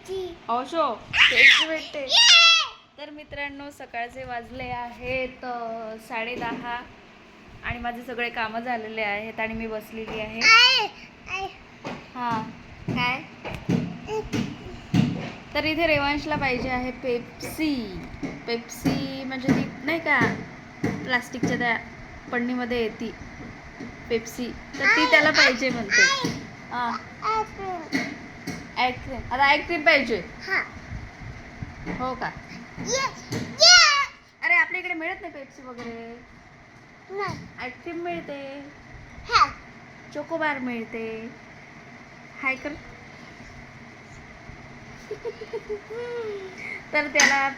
औषो Pepsi भेटते. तर मित्रांनो सकाळचे वाजले आहेत 10:30 आणि माझे सगळे कामं झालेले आहेत आणि मी बसलेली आहे. हां काय तर इथे रेवांशला पाहिजे आहे पेप्सी. पेप्सी म्हणजे ती नाही का प्लास्टिकच्या त्या पन्नीमध्ये येते पेप्सी, तर ती त्याला पाहिजे म्हणते. हां आईस्क्रीम. आता आईस्क्रीम पाहिजे हो का? अरे आपल्या इकडे मिळत नाही पेप्सी वगैरे. आईस्क्रीम मिळते, चोकोबार मिळते. हाय कर. तर त्याला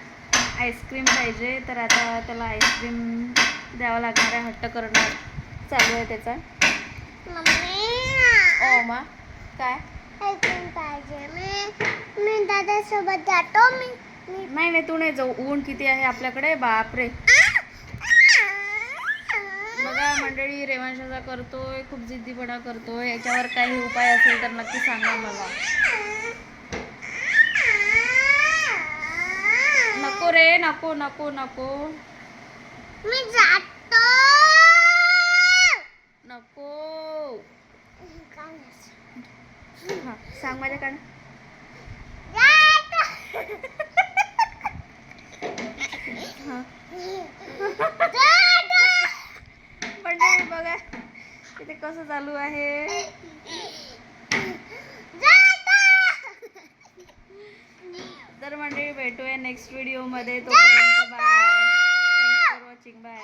आईस्क्रीम पाहिजे, तर आता त्याला आईस्क्रीम द्यावं लागणार आहे. हट्ट करणं चालू आहे त्याचा. ओ मा काय आईस्क्रीम पाहिजे. मी दादासोबत जातो. नाही तू नाही जाऊ. ऊन किती आहे आपल्याकडे बापरे. बघा मंडळी रेवांशाचा करतोय, खूप जिद्दीपणा करतोय. याच्यावर काही उपाय असेल तर नक्की सांगा मला. नको रे, नको नको नको. मी जातो. नको. हां सांग माझ्या कान. मंडळी बघा इथे कसं चालू आहे. तर मंडळी भेटूया नेक्स्ट व्हिडिओमध्ये. तोपर्यंत bye. Thanks for watching. Bye.